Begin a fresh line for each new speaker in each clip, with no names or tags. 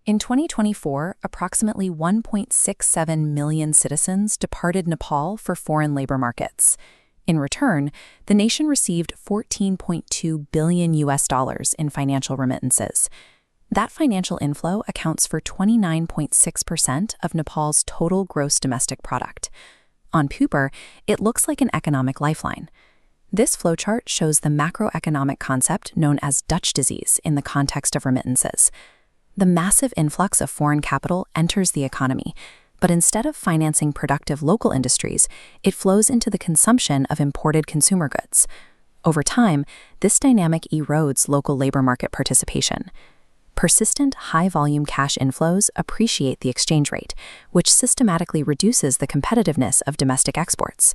In 2024, approximately 1.67 million citizens departed Nepal for foreign labor markets. In return, the nation received $14.2 billion in financial remittances. That financial inflow accounts for 29.6% of Nepal's total gross domestic product. On paper, it looks like an economic lifeline. This flowchart shows the macroeconomic concept known as Dutch disease in the context of remittances. The massive influx of foreign capital enters the economy, but instead of financing productive local industries, it flows into the consumption of imported consumer goods. Over time, this dynamic erodes local labor market participation. Persistent, high-volume cash inflows appreciate the exchange rate, which systematically reduces the competitiveness of domestic exports.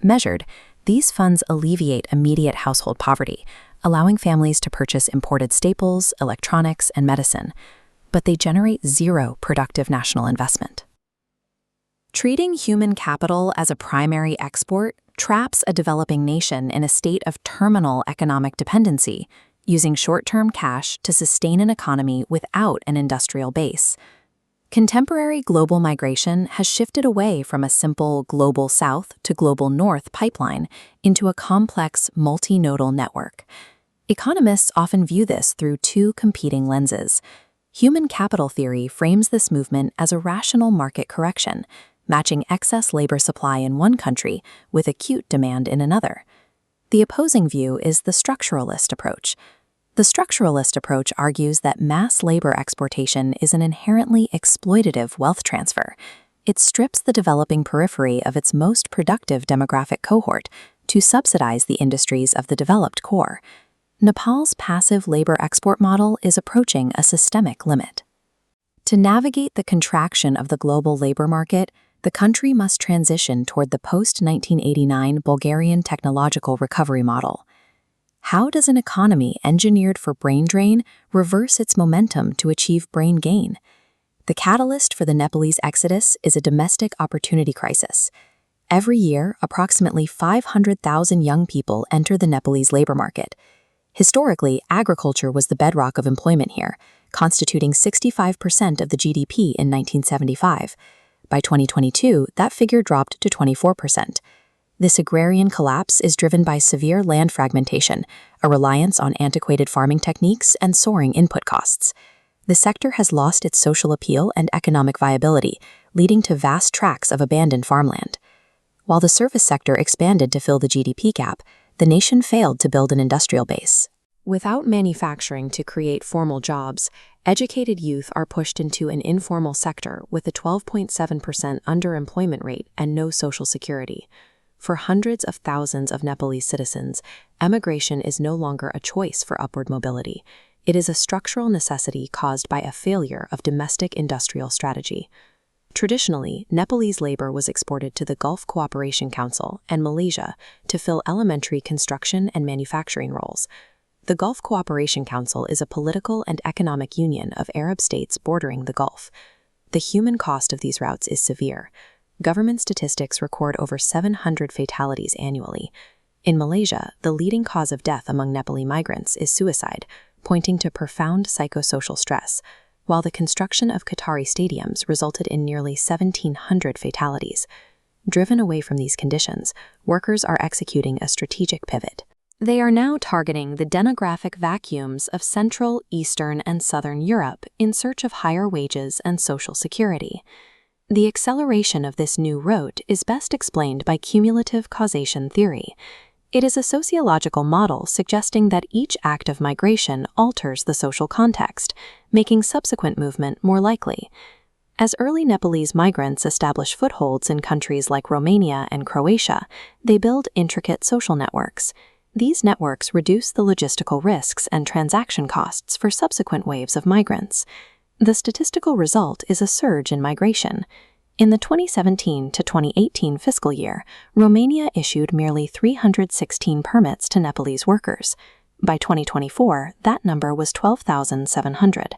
Measured, these funds alleviate immediate household poverty, allowing families to purchase imported staples, electronics, and medicine, but they generate zero productive national investment. Treating human capital as a primary export traps a developing nation in a state of terminal economic dependency, using short-term cash to sustain an economy without an industrial base. Contemporary global migration has shifted away from a simple global south to global north pipeline into a complex multinodal network. Economists often view this through two competing lenses. Human capital theory frames this movement as a rational market correction, matching excess labor supply in one country with acute demand in another. The opposing view is the structuralist approach. The structuralist approach argues that mass labor exportation is an inherently exploitative wealth transfer. It strips the developing periphery of its most productive demographic cohort to subsidize the industries of the developed core. Nepal's passive labor export model is approaching a systemic limit. To navigate the contraction of the global labor market, the country must transition toward the post-1989 Bulgarian technological recovery model. How does an economy engineered for brain drain reverse its momentum to achieve brain gain? The catalyst for the Nepalese exodus is a domestic opportunity crisis. Every year, approximately 500,000 young people enter the Nepalese labor market. Historically, agriculture was the bedrock of employment here, constituting 65% of the GDP in 1975. By 2022, that figure dropped to 24%. This agrarian collapse is driven by severe land fragmentation, a reliance on antiquated farming techniques, and soaring input costs. The sector has lost its social appeal and economic viability, leading to vast tracts of abandoned farmland. While the service sector expanded to fill the GDP gap, the nation failed to build an industrial base. Without manufacturing to create formal jobs, educated youth are pushed into an informal sector with a 12.7% underemployment rate and no social security. For hundreds of thousands of Nepalese citizens, emigration is no longer a choice for upward mobility. It is a structural necessity caused by a failure of domestic industrial strategy. Traditionally, Nepalese labor was exported to the Gulf Cooperation Council and Malaysia to fill elementary construction and manufacturing roles. The Gulf Cooperation Council is a political and economic union of Arab states bordering the Gulf. The human cost of these routes is severe. Government statistics record over 700 fatalities annually. In Malaysia, the leading cause of death among Nepali migrants is suicide, pointing to profound psychosocial stress, while the construction of Qatari stadiums resulted in nearly 1,700 fatalities. Driven away from these conditions, workers are executing a strategic pivot. They are now targeting the demographic vacuums of Central, Eastern, and Southern Europe in search of higher wages and social security. The acceleration of this new route is best explained by cumulative causation theory. It is a sociological model suggesting that each act of migration alters the social context, making subsequent movement more likely. As early Nepalese migrants establish footholds in countries like Romania and Croatia, they build intricate social networks. These networks reduce the logistical risks and transaction costs for subsequent waves of migrants. The statistical result is a surge in migration. In the 2017 to 2018 fiscal year, Romania issued merely 316 permits to Nepalese workers. By 2024, that number was 12,700.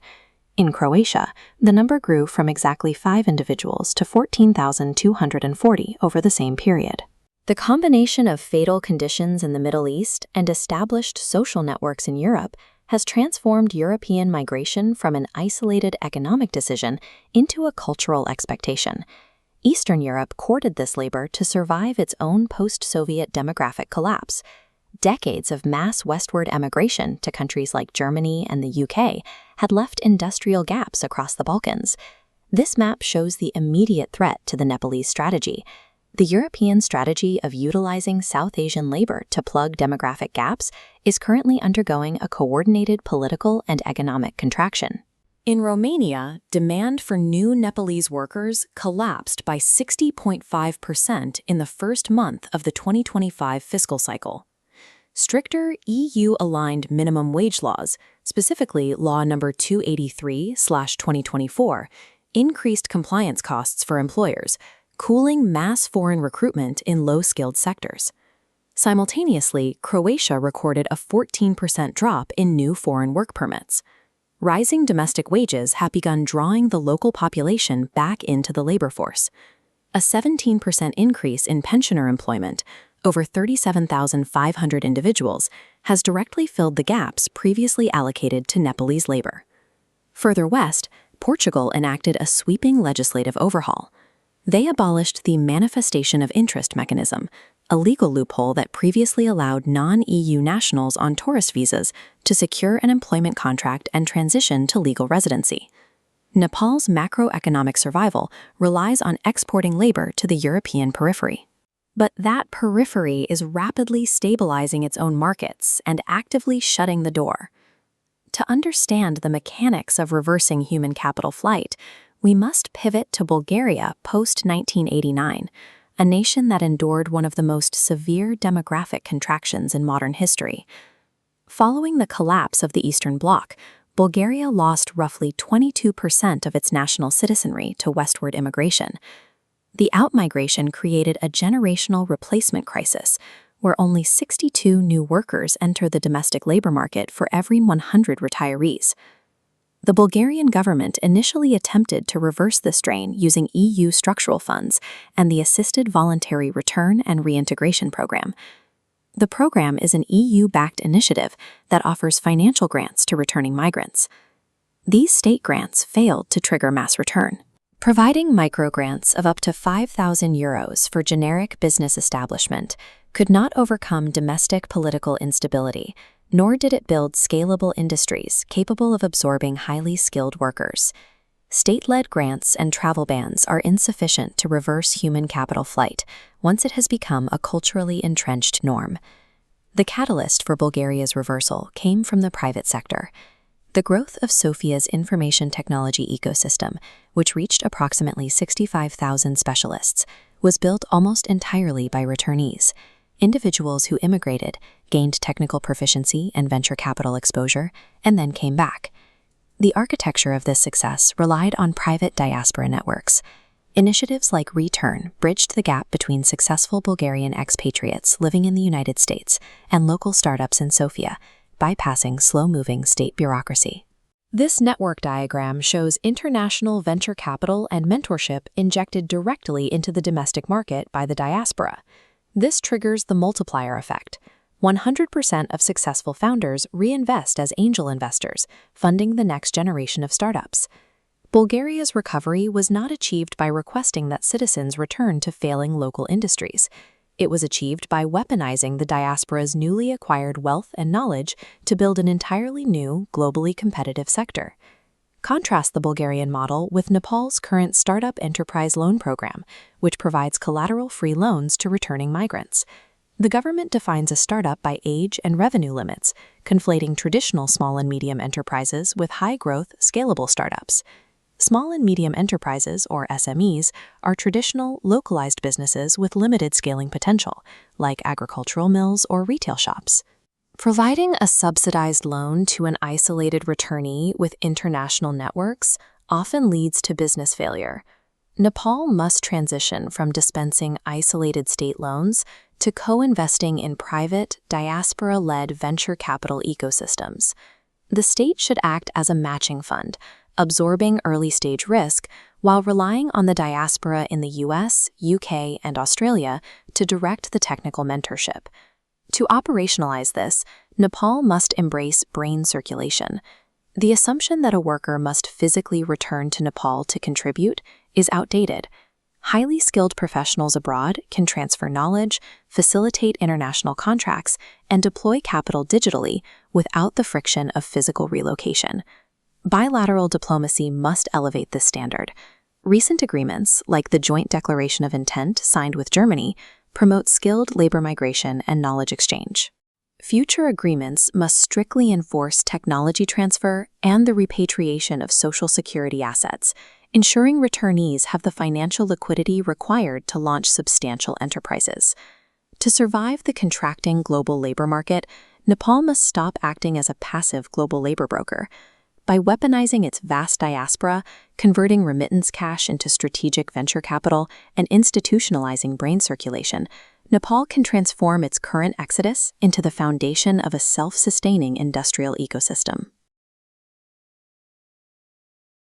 In Croatia, the number grew from exactly 5 individuals to 14,240 over the same period. The combination of fatal conditions in the Middle East and established social networks in Europe has transformed European migration from an isolated economic decision into a cultural expectation. Eastern Europe courted this labor to survive its own post-Soviet demographic collapse. Decades of mass westward emigration to countries like Germany and the UK had left industrial gaps across the Balkans. This map shows the immediate threat to the Nepalese strategy. The European strategy of utilizing South Asian labor to plug demographic gaps is currently undergoing a coordinated political and economic contraction. In Romania, demand for new Nepalese workers collapsed by 60.5% in the first month of the 2025 fiscal cycle. Stricter EU-aligned minimum wage laws, specifically Law No. 283/2024, increased compliance costs for employers, cooling mass foreign recruitment in low-skilled sectors. Simultaneously, Croatia recorded a 14% drop in new foreign work permits. Rising domestic wages have begun drawing the local population back into the labor force. A 17% increase in pensioner employment, over 37,500 individuals, has directly filled the gaps previously allocated to Nepalese labor. Further west, Portugal enacted a sweeping legislative overhaul. They abolished the manifestation of interest mechanism, a legal loophole that previously allowed non-EU nationals on tourist visas to secure an employment contract and transition to legal residency. Nepal's macroeconomic survival relies on exporting labor to the European periphery. But that periphery is rapidly stabilizing its own markets and actively shutting the door. To understand the mechanics of reversing human capital flight, we must pivot to Bulgaria post-1989, a nation that endured one of the most severe demographic contractions in modern history. Following the collapse of the Eastern Bloc, Bulgaria lost roughly 22% of its national citizenry to westward immigration. The outmigration created a generational replacement crisis, where only 62 new workers enter the domestic labor market for every 100 retirees. The Bulgarian government initially attempted to reverse this drain using EU structural funds and the Assisted Voluntary Return and Reintegration Program. The program is an EU-backed initiative that offers financial grants to returning migrants. These state grants failed to trigger mass return. Providing microgrants of up to €5,000 for generic business establishment could not overcome domestic political instability, nor did it build scalable industries capable of absorbing highly skilled workers. State-led grants and travel bans are insufficient to reverse human capital flight once it has become a culturally entrenched norm. The catalyst for Bulgaria's reversal came from the private sector. The growth of Sofia's information technology ecosystem, which reached approximately 65,000 specialists, was built almost entirely by returnees, individuals who immigrated, gained technical proficiency and venture capital exposure, and then came back. The architecture of this success relied on private diaspora networks. Initiatives like Return bridged the gap between successful Bulgarian expatriates living in the United States and local startups in Sofia, bypassing slow-moving state bureaucracy. This network diagram shows international venture capital and mentorship injected directly into the domestic market by the diaspora. This triggers the multiplier effect. 100% of successful founders reinvest as angel investors, funding the next generation of startups. Bulgaria's recovery was not achieved by requesting that citizens return to failing local industries. It was achieved by weaponizing the diaspora's newly acquired wealth and knowledge to build an entirely new, globally competitive sector. Contrast the Bulgarian model with Nepal's current Startup Enterprise Loan Program, which provides collateral-free loans to returning migrants. The government defines a startup by age and revenue limits, conflating traditional small and medium enterprises with high-growth, scalable startups. Small and medium enterprises, or SMEs, are traditional, localized businesses with limited scaling potential, like agricultural mills or retail shops. Providing a subsidized loan to an isolated returnee with international networks often leads to business failure. Nepal must transition from dispensing isolated state loans to co-investing in private, diaspora-led venture capital ecosystems. The state should act as a matching fund, absorbing early-stage risk while relying on the diaspora in the US, UK, and Australia to direct the technical mentorship. To operationalize this, Nepal must embrace brain circulation. The assumption that a worker must physically return to Nepal to contribute is outdated. Highly skilled professionals abroad can transfer knowledge, facilitate international contracts, and deploy capital digitally without the friction of physical relocation. Bilateral diplomacy must elevate this standard. Recent agreements, like the Joint Declaration of Intent signed with Germany, promote skilled labor migration and knowledge exchange. Future agreements must strictly enforce technology transfer and the repatriation of Social Security assets, ensuring returnees have the financial liquidity required to launch substantial enterprises. To survive the contracting global labor market, Nepal must stop acting as a passive global labor broker. By weaponizing its vast diaspora, converting remittance cash into strategic venture capital, and institutionalizing brain circulation, Nepal can transform its current exodus into the foundation of a self-sustaining industrial ecosystem.